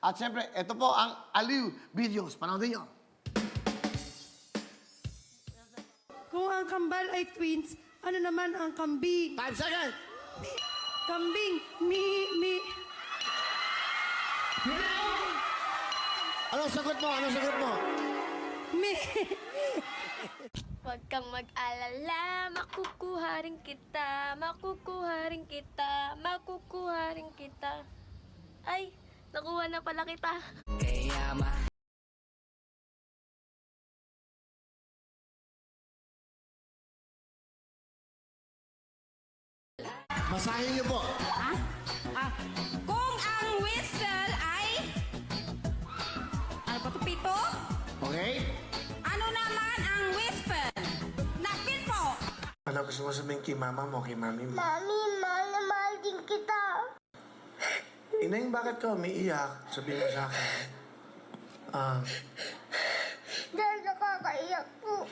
At siyempre, ito po ang Aliw Videos. Panoodin nyo. Kung ang kambal ay twins, ano naman ang kambing? 5 seconds! Kambing, Anong sagot mo? Anong sagot mo? mi. Huwag kang mag-alala, makukuha rin kita, makukuha rin kita, makukuha rin kita. Ay, nakuha na pala kita. Basahin niyo po. Kung ang whistle ay... Ano pa ito, pito? Okay? Ano naman ang whistle? Napil po! Ano gusto mo sabihin kay mama mo, kay mami mo? Mami, mahal na mahal din kita. Ineng, bakit ka umiiyak? Sabihin mo sa akin. Dahil nakakaiyak po.